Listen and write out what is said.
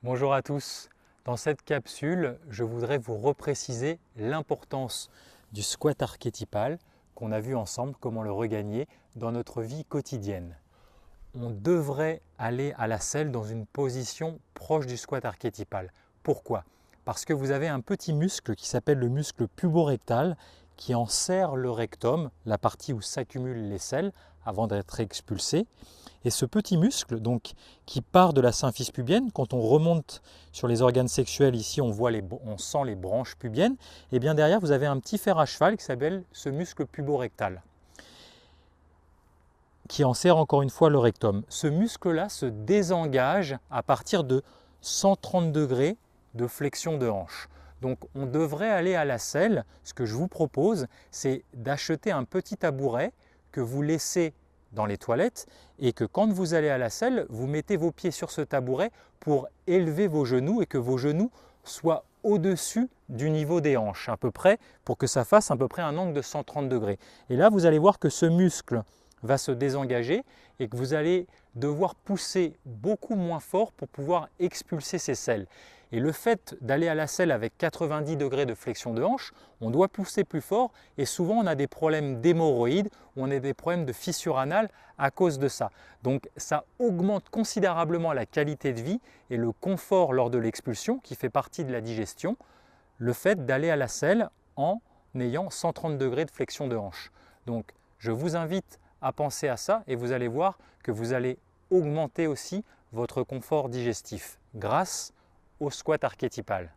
Bonjour à tous. Dans cette capsule, je voudrais vous repréciser l'importance du squat archétypal qu'on a vu ensemble, comment le regagner dans notre vie quotidienne. On devrait aller à la selle dans une position proche du squat archétypal. Pourquoi? Parce que vous avez un petit muscle qui s'appelle le muscle puborectal qui enserre le rectum, la partie où s'accumulent les selles avant d'être expulsées. Et ce petit muscle donc, qui part de la symphyse pubienne, quand on remonte sur les organes sexuels, ici on sent les branches pubiennes, et bien derrière vous avez un petit fer à cheval qui s'appelle ce muscle puborectal, qui enserre encore une fois le rectum. Ce muscle-là se désengage à partir de 130 degrés de flexion de hanche. Donc on devrait aller à la selle. Ce que je vous propose, c'est d'acheter un petit tabouret que vous laissez dans les toilettes et que quand vous allez à la selle, vous mettez vos pieds sur ce tabouret pour élever vos genoux et que vos genoux soient au-dessus du niveau des hanches, à peu près, pour que ça fasse à peu près un angle de 130 degrés. Et là, vous allez voir que ce muscle va se désengager et que vous allez devoir pousser beaucoup moins fort pour pouvoir expulser ces selles. Et le fait d'aller à la selle avec 90 degrés de flexion de hanche, on doit pousser plus fort et souvent on a des problèmes d'hémorroïdes ou on a des problèmes de fissure anale à cause de ça. Donc ça augmente considérablement la qualité de vie et le confort lors de l'expulsion qui fait partie de la digestion, le fait d'aller à la selle en ayant 130 degrés de flexion de hanche. Donc je vous invite à penser à ça et vous allez voir que vous allez augmenter aussi votre confort digestif grâce au squat archétypal.